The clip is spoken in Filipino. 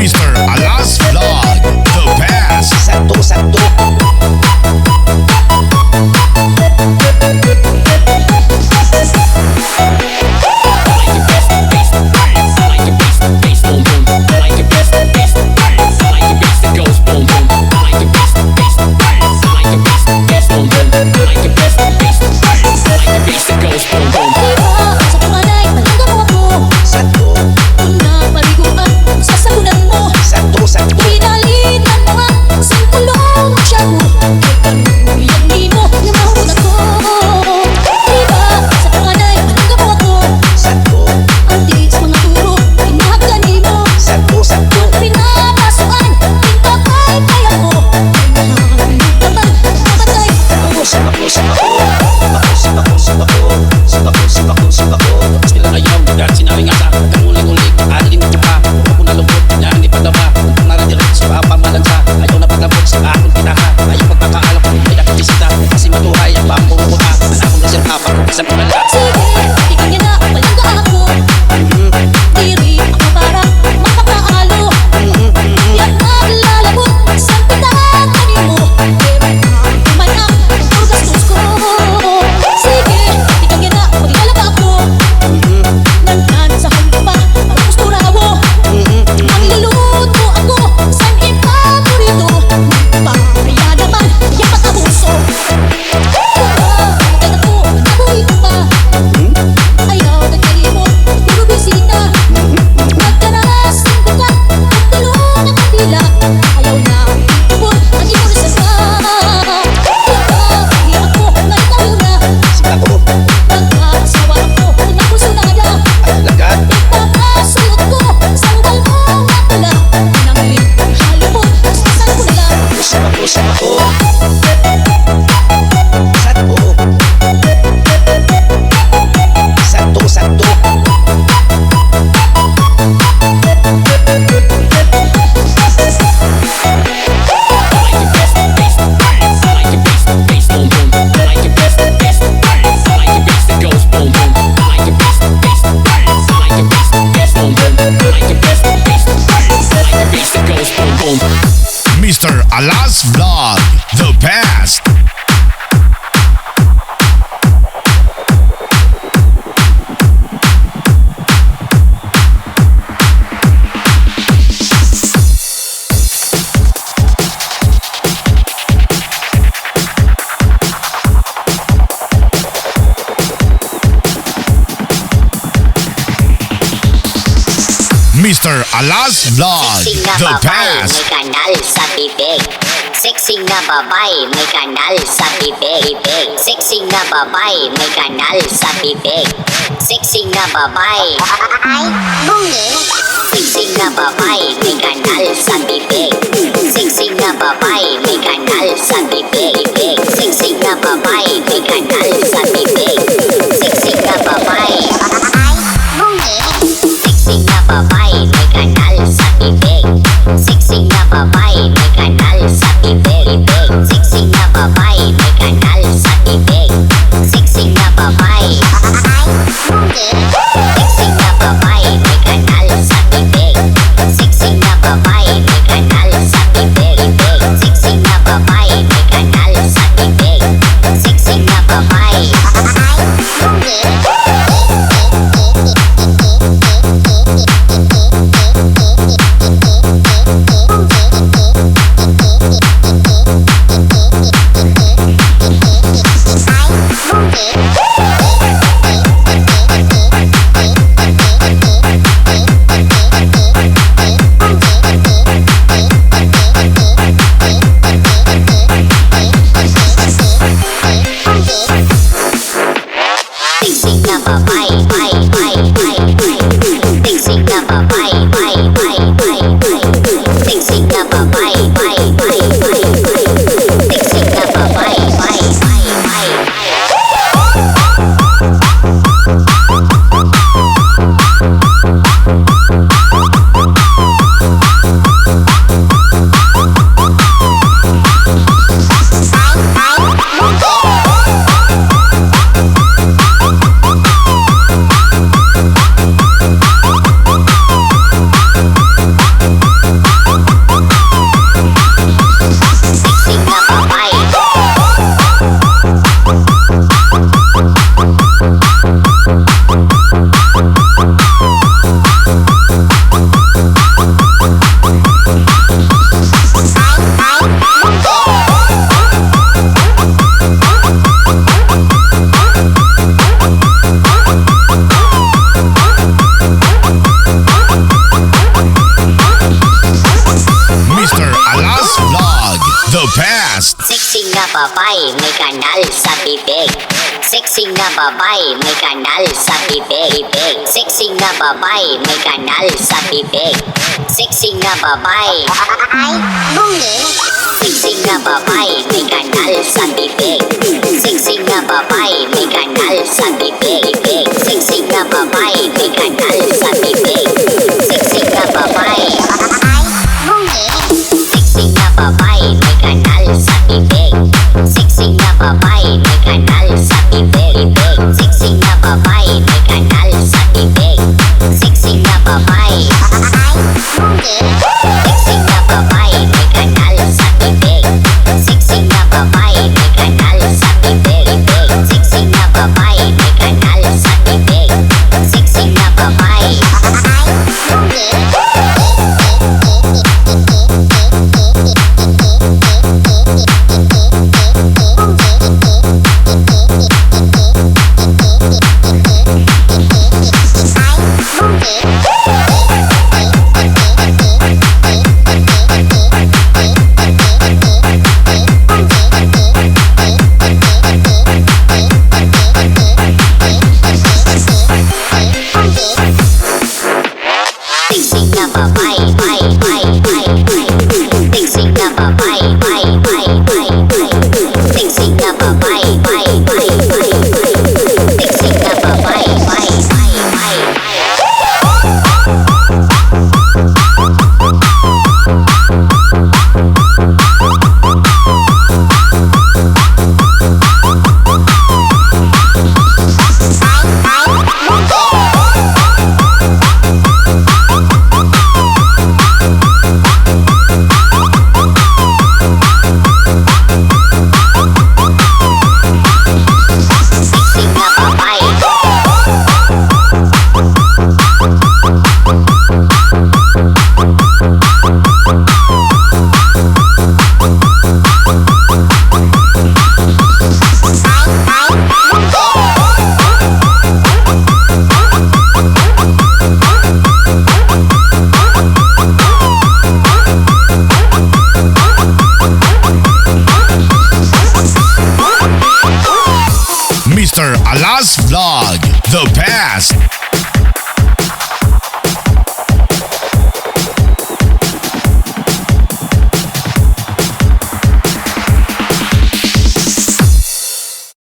Mr. Alas Vlog, the best. Sakto. Mr. Alas Vlog, the best. Mr. Alas Vlog, the best. May kanal sa bibig. Sexy na babae, may kanal sa bibig. Sexy na babae, may kanal sa bibig. Sexy na babae, ay, bungi. Sexy na babae, may kanal sa bibig. Sexy na babae, may kanal sa bibig. Sexy na babae, may kanal sa bibig. Sexy na babae, ay, bungi. Sexy na babae, may kanal sa bibig. Sexy na babae, may kanal sa bibig. Sexy na babae, may kanal sa bibig. Sexy na babae, ay, bungi. Sexy na babae, may kanal sa bibig. Sexy na babae, may kanal sa bibig. Sexy na babae, may kanal sa bibig. Sexy babae may kanal sa bibig. Sexy na babae may kanal sa bibig. Sexy na babae may kanal sa bibig. Sexy na babae. Ay, bungi. Sexy na babae may kanal sa bibig. Sexy na babae may kanal sa bibig. Sexy na babae may kanal sa bibig. Sexy na babae. Ay, bungi. Sexy na babae may kanal sa bibig. Sexy na babae may kanal sa bibig. Sexy na babae may kanal sa bibig. Sexy na babae. Ay, bungi. Sexy na babae may kanal sa bibig. Sexy na babae may kanal sa bibig. Sexy na babae may kanal sa bibig. Sexy na babae. Ay, bungi. Sexy na babae, sexy na babae, sexy na babae, sexy na babae, Mr. Alas Vlog, the best.